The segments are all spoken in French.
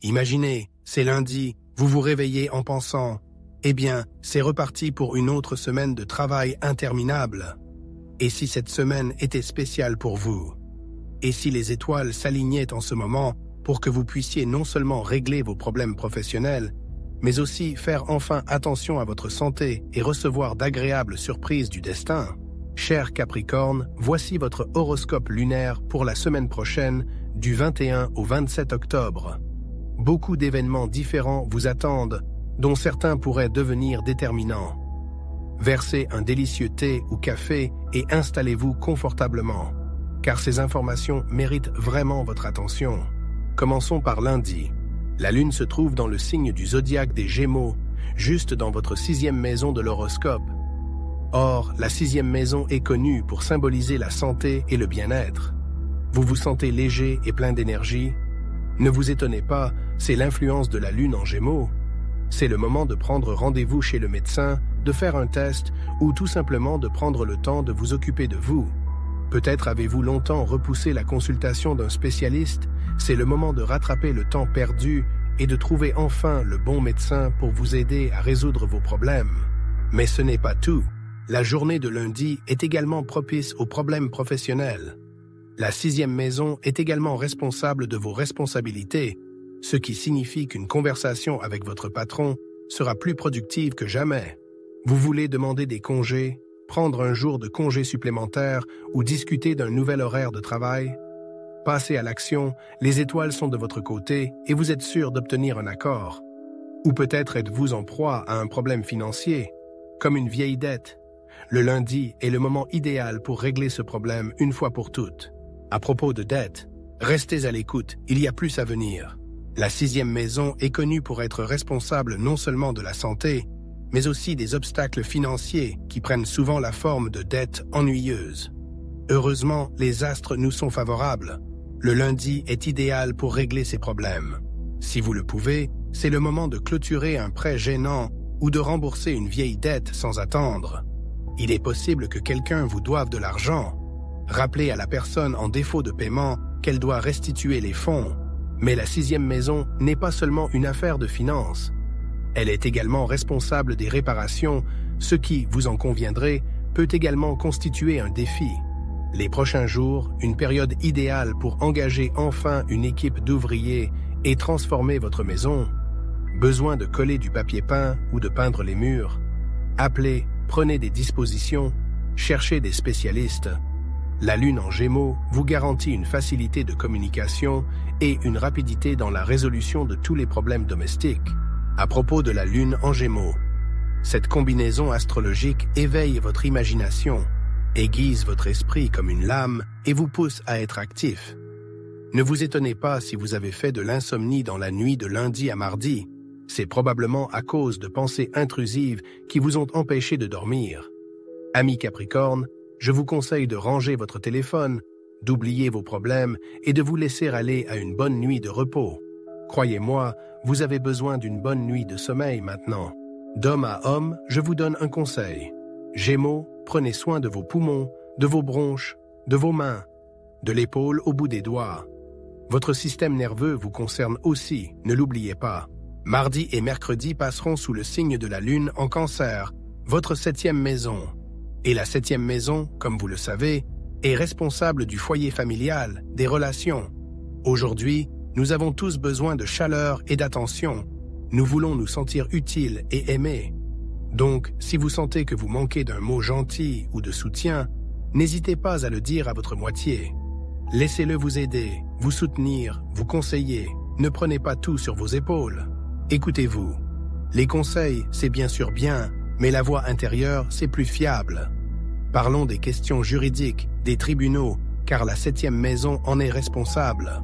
Imaginez, c'est lundi, vous vous réveillez en pensant « Eh bien, c'est reparti pour une autre semaine de travail interminable. » Et si cette semaine était spéciale pour vous? Et si les étoiles s'alignaient en ce moment pour que vous puissiez non seulement régler vos problèmes professionnels, mais aussi faire enfin attention à votre santé et recevoir d'agréables surprises du destin? Cher Capricorne, voici votre horoscope lunaire pour la semaine prochaine, du 21 au 27 octobre. Beaucoup d'événements différents vous attendent, dont certains pourraient devenir déterminants. Versez un délicieux thé ou café et installez-vous confortablement, car ces informations méritent vraiment votre attention. Commençons par lundi. La Lune se trouve dans le signe du zodiaque des Gémeaux, juste dans votre 6e maison de l'horoscope. Or, la 6e maison est connue pour symboliser la santé et le bien-être. Vous vous sentez léger et plein d'énergie? Ne vous étonnez pas, c'est l'influence de la Lune en Gémeaux. C'est le moment de prendre rendez-vous chez le médecin, de faire un test ou tout simplement de prendre le temps de vous occuper de vous. Peut-être avez-vous longtemps repoussé la consultation d'un spécialiste, c'est le moment de rattraper le temps perdu et de trouver enfin le bon médecin pour vous aider à résoudre vos problèmes. Mais ce n'est pas tout. La journée de lundi est également propice aux problèmes professionnels. La 6e maison est également responsable de vos responsabilités, ce qui signifie qu'une conversation avec votre patron sera plus productive que jamais. Vous voulez demander des congés, prendre un jour de congé supplémentaire ou discuter d'un nouvel horaire de travail? Passez à l'action, les étoiles sont de votre côté et vous êtes sûr d'obtenir un accord. Ou peut-être êtes-vous en proie à un problème financier, comme une vieille dette. Le lundi est le moment idéal pour régler ce problème une fois pour toutes. À propos de dette, restez à l'écoute, il y a plus à venir. La 6e maison est connue pour être responsable non seulement de la santé, mais aussi des obstacles financiers qui prennent souvent la forme de dettes ennuyeuses. Heureusement, les astres nous sont favorables. Le lundi est idéal pour régler ces problèmes. Si vous le pouvez, c'est le moment de clôturer un prêt gênant ou de rembourser une vieille dette sans attendre. Il est possible que quelqu'un vous doive de l'argent. Rappelez à la personne en défaut de paiement qu'elle doit restituer les fonds. Mais la 6e maison n'est pas seulement une affaire de finances. Elle est également responsable des réparations, ce qui, vous en conviendrez, peut également constituer un défi. Les prochains jours, une période idéale pour engager enfin une équipe d'ouvriers et transformer votre maison. Besoin de coller du papier peint ou de peindre les murs? Appelez, prenez des dispositions, cherchez des spécialistes. La Lune en Gémeaux vous garantit une facilité de communication et une rapidité dans la résolution de tous les problèmes domestiques. À propos de la Lune en Gémeaux, cette combinaison astrologique éveille votre imagination, aiguise votre esprit comme une lame et vous pousse à être actif. Ne vous étonnez pas si vous avez fait de l'insomnie dans la nuit de lundi à mardi. C'est probablement à cause de pensées intrusives qui vous ont empêché de dormir. Amis Capricorne, je vous conseille de ranger votre téléphone, d'oublier vos problèmes et de vous laisser aller à une bonne nuit de repos. Croyez-moi, vous avez besoin d'une bonne nuit de sommeil maintenant. D'homme à homme, je vous donne un conseil. Gémeaux, prenez soin de vos poumons, de vos bronches, de vos mains, de l'épaule au bout des doigts. Votre système nerveux vous concerne aussi, ne l'oubliez pas. Mardi et mercredi passeront sous le signe de la Lune en Cancer, votre 7e maison. Et la 7e maison, comme vous le savez, est responsable du foyer familial, des relations. Aujourd'hui, nous avons tous besoin de chaleur et d'attention. Nous voulons nous sentir utiles et aimés. Donc, si vous sentez que vous manquez d'un mot gentil ou de soutien, n'hésitez pas à le dire à votre moitié. Laissez-le vous aider, vous soutenir, vous conseiller. Ne prenez pas tout sur vos épaules. Écoutez-vous. Les conseils, c'est bien sûr bien, mais la voix intérieure, c'est plus fiable. Parlons des questions juridiques, des tribunaux, car la 7e maison en est responsable.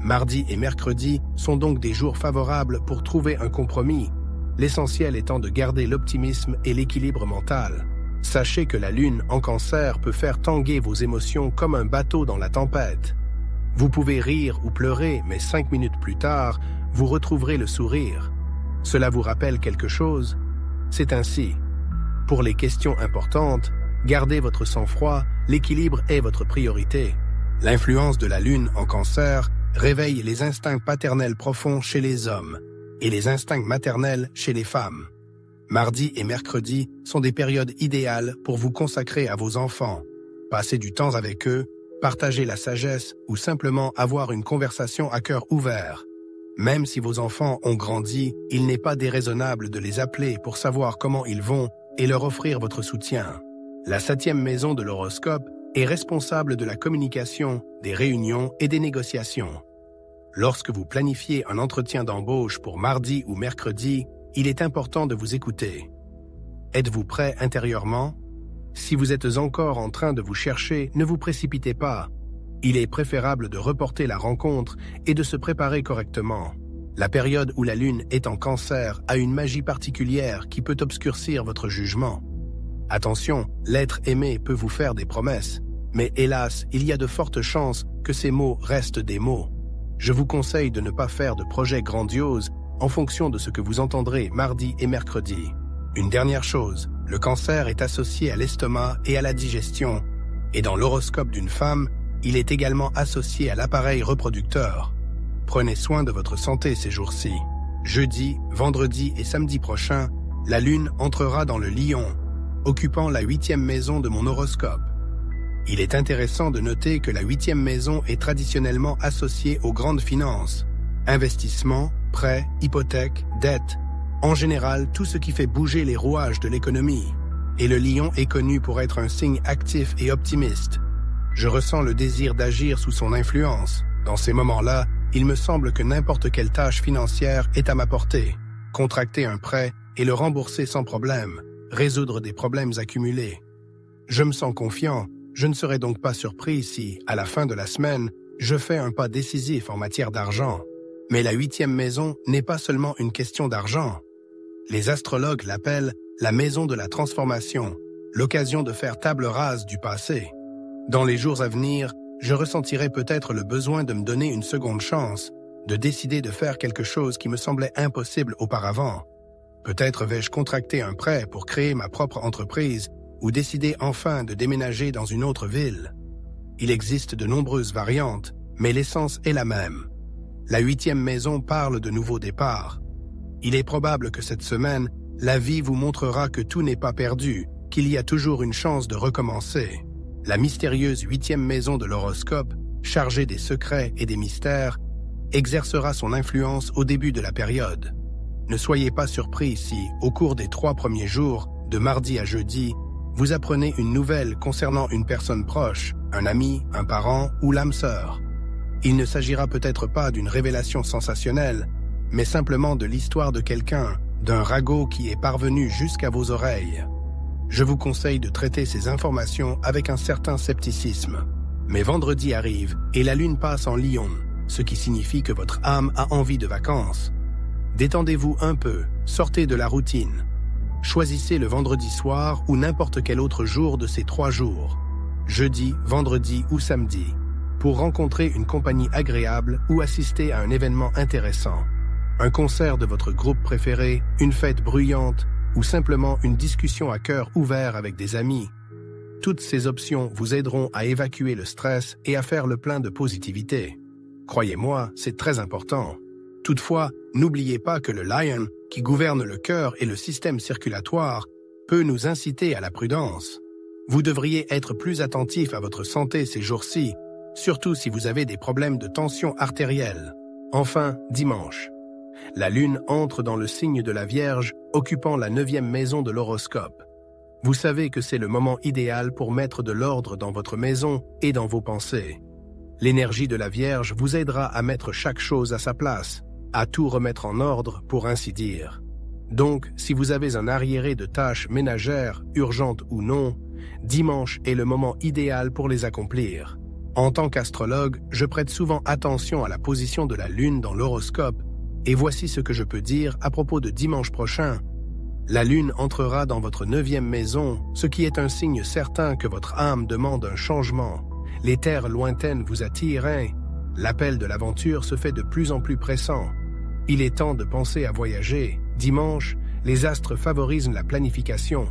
Mardi et mercredi sont donc des jours favorables pour trouver un compromis, l'essentiel étant de garder l'optimisme et l'équilibre mental. Sachez que la Lune en Cancer peut faire tanguer vos émotions comme un bateau dans la tempête. Vous pouvez rire ou pleurer, mais 5 minutes plus tard, vous retrouverez le sourire. Cela vous rappelle quelque chose? C'est ainsi. Pour les questions importantes, gardez votre sang-froid, l'équilibre est votre priorité. L'influence de la Lune en Cancer réveille les instincts paternels profonds chez les hommes et les instincts maternels chez les femmes. Mardi et mercredi sont des périodes idéales pour vous consacrer à vos enfants, passer du temps avec eux, partager la sagesse ou simplement avoir une conversation à cœur ouvert. Même si vos enfants ont grandi, il n'est pas déraisonnable de les appeler pour savoir comment ils vont et leur offrir votre soutien. La 7e maison de l'horoscope est responsable de la communication, des réunions et des négociations. Lorsque vous planifiez un entretien d'embauche pour mardi ou mercredi, il est important de vous écouter. Êtes-vous prêt intérieurement? Si vous êtes encore en train de vous chercher, ne vous précipitez pas. Il est préférable de reporter la rencontre et de se préparer correctement. La période où la Lune est en Cancer a une magie particulière qui peut obscurcir votre jugement. Attention, l'être aimé peut vous faire des promesses, mais hélas, il y a de fortes chances que ces mots restent des mots. Je vous conseille de ne pas faire de projets grandioses en fonction de ce que vous entendrez mardi et mercredi. Une dernière chose, le Cancer est associé à l'estomac et à la digestion, et dans l'horoscope d'une femme, il est également associé à l'appareil reproducteur. Prenez soin de votre santé ces jours-ci. Jeudi, vendredi et samedi prochain, la Lune entrera dans le Lion, occupant la 8e maison de mon horoscope. Il est intéressant de noter que la 8e maison est traditionnellement associée aux grandes finances, investissements, prêts, hypothèques, dettes, en général tout ce qui fait bouger les rouages de l'économie. Et le Lion est connu pour être un signe actif et optimiste. Je ressens le désir d'agir sous son influence. Dans ces moments-là, il me semble que n'importe quelle tâche financière est à ma portée. Contracter un prêt et le rembourser sans problème, résoudre des problèmes accumulés. Je me sens confiant, je ne serai donc pas surpris si, à la fin de la semaine, je fais un pas décisif en matière d'argent. Mais la 8e maison n'est pas seulement une question d'argent. Les astrologues l'appellent la maison de la transformation, l'occasion de faire table rase du passé. Dans les jours à venir, je ressentirai peut-être le besoin de me donner une seconde chance, de décider de faire quelque chose qui me semblait impossible auparavant. Peut-être vais-je contracter un prêt pour créer ma propre entreprise ou décider enfin de déménager dans une autre ville. Il existe de nombreuses variantes, mais l'essence est la même. La 8e maison parle de nouveaux départs. Il est probable que cette semaine, la vie vous montrera que tout n'est pas perdu, qu'il y a toujours une chance de recommencer. La mystérieuse 8e maison de l'horoscope, chargée des secrets et des mystères, exercera son influence au début de la période. Ne soyez pas surpris si, au cours des 3 premiers jours, de mardi à jeudi, vous apprenez une nouvelle concernant une personne proche, un ami, un parent ou l'âme sœur. Il ne s'agira peut-être pas d'une révélation sensationnelle, mais simplement de l'histoire de quelqu'un, d'un ragot qui est parvenu jusqu'à vos oreilles. Je vous conseille de traiter ces informations avec un certain scepticisme. Mais vendredi arrive et la Lune passe en Lion, ce qui signifie que votre âme a envie de vacances. Détendez-vous un peu, sortez de la routine. Choisissez le vendredi soir ou n'importe quel autre jour de ces 3 jours, jeudi, vendredi ou samedi, pour rencontrer une compagnie agréable ou assister à un événement intéressant. Un concert de votre groupe préféré, une fête bruyante ou simplement une discussion à cœur ouvert avec des amis. Toutes ces options vous aideront à évacuer le stress et à faire le plein de positivité. Croyez-moi, c'est très important. Toutefois, n'oubliez pas que le Lion, qui gouverne le cœur et le système circulatoire, peut nous inciter à la prudence. Vous devriez être plus attentif à votre santé ces jours-ci, surtout si vous avez des problèmes de tension artérielle. Enfin, dimanche. La Lune entre dans le signe de la Vierge, occupant la 9e maison de l'horoscope. Vous savez que c'est le moment idéal pour mettre de l'ordre dans votre maison et dans vos pensées. L'énergie de la Vierge vous aidera à mettre chaque chose à sa place, à tout remettre en ordre, pour ainsi dire. Donc, si vous avez un arriéré de tâches ménagères, urgentes ou non, dimanche est le moment idéal pour les accomplir. En tant qu'astrologue, je prête souvent attention à la position de la Lune dans l'horoscope, et voici ce que je peux dire à propos de dimanche prochain. La Lune entrera dans votre 9e maison, ce qui est un signe certain que votre âme demande un changement. Les terres lointaines vous attirent, hein? L'appel de l'aventure se fait de plus en plus pressant. Il est temps de penser à voyager. Dimanche, les astres favorisent la planification.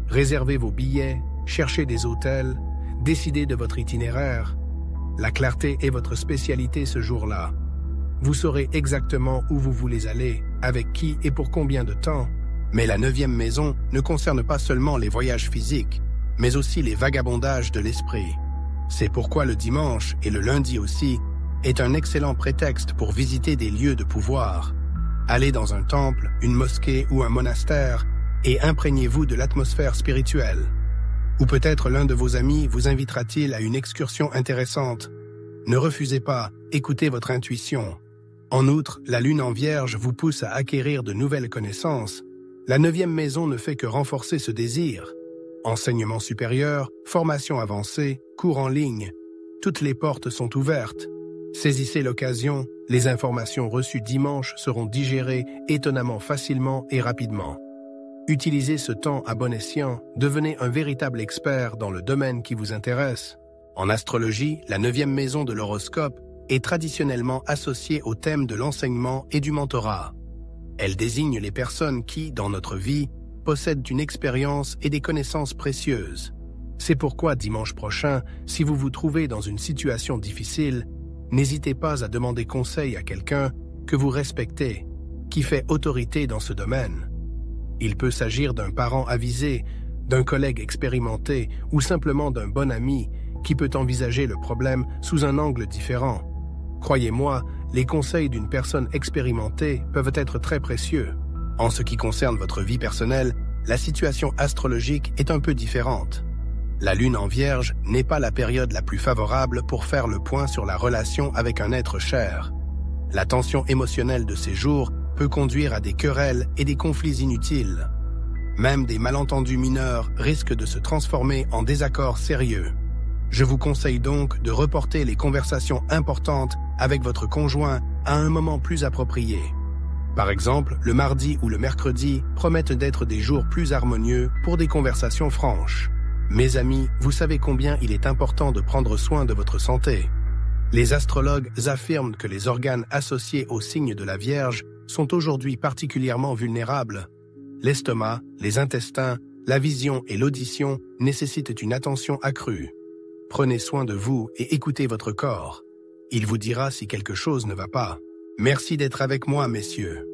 Réservez vos billets, cherchez des hôtels, décidez de votre itinéraire. La clarté est votre spécialité ce jour-là. Vous saurez exactement où vous voulez aller, avec qui et pour combien de temps. Mais la 9e maison ne concerne pas seulement les voyages physiques, mais aussi les vagabondages de l'esprit. C'est pourquoi le dimanche, et le lundi aussi, est un excellent prétexte pour visiter des lieux de pouvoir. Allez dans un temple, une mosquée ou un monastère et imprégnez-vous de l'atmosphère spirituelle. Ou peut-être l'un de vos amis vous invitera-t-il à une excursion intéressante. Ne refusez pas, écoutez votre intuition. En outre, la lune en Vierge vous pousse à acquérir de nouvelles connaissances. La 9e maison ne fait que renforcer ce désir. Enseignement supérieur, formation avancée, cours en ligne, toutes les portes sont ouvertes. Saisissez l'occasion, les informations reçues dimanche seront digérées étonnamment facilement et rapidement. Utilisez ce temps à bon escient, devenez un véritable expert dans le domaine qui vous intéresse. En astrologie, la 9e maison de l'horoscope est traditionnellement associée au thème de l'enseignement et du mentorat. Elle désigne les personnes qui, dans notre vie, possèdent une expérience et des connaissances précieuses. C'est pourquoi dimanche prochain, si vous vous trouvez dans une situation difficile, n'hésitez pas à demander conseil à quelqu'un que vous respectez, qui fait autorité dans ce domaine. Il peut s'agir d'un parent avisé, d'un collègue expérimenté ou simplement d'un bon ami qui peut envisager le problème sous un angle différent. Croyez-moi, les conseils d'une personne expérimentée peuvent être très précieux. En ce qui concerne votre vie personnelle, la situation astrologique est un peu différente. La lune en Vierge n'est pas la période la plus favorable pour faire le point sur la relation avec un être cher. La tension émotionnelle de ces jours peut conduire à des querelles et des conflits inutiles. Même des malentendus mineurs risquent de se transformer en désaccords sérieux. Je vous conseille donc de reporter les conversations importantes avec votre conjoint à un moment plus approprié. Par exemple, le mardi ou le mercredi promettent d'être des jours plus harmonieux pour des conversations franches. Mes amis, vous savez combien il est important de prendre soin de votre santé. Les astrologues affirment que les organes associés au signe de la Vierge sont aujourd'hui particulièrement vulnérables. L'estomac, les intestins, la vision et l'audition nécessitent une attention accrue. Prenez soin de vous et écoutez votre corps. Il vous dira si quelque chose ne va pas. Merci d'être avec moi, messieurs.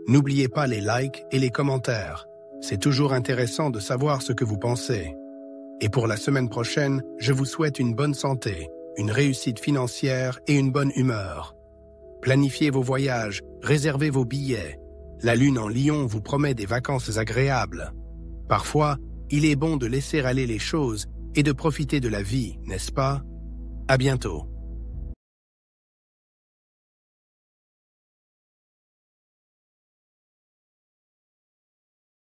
N'oubliez pas les likes et les commentaires. C'est toujours intéressant de savoir ce que vous pensez. Et pour la semaine prochaine, je vous souhaite une bonne santé, une réussite financière et une bonne humeur. Planifiez vos voyages, réservez vos billets. La lune en Lion vous promet des vacances agréables. Parfois, il est bon de laisser aller les choses et de profiter de la vie, n'est-ce pas? À bientôt.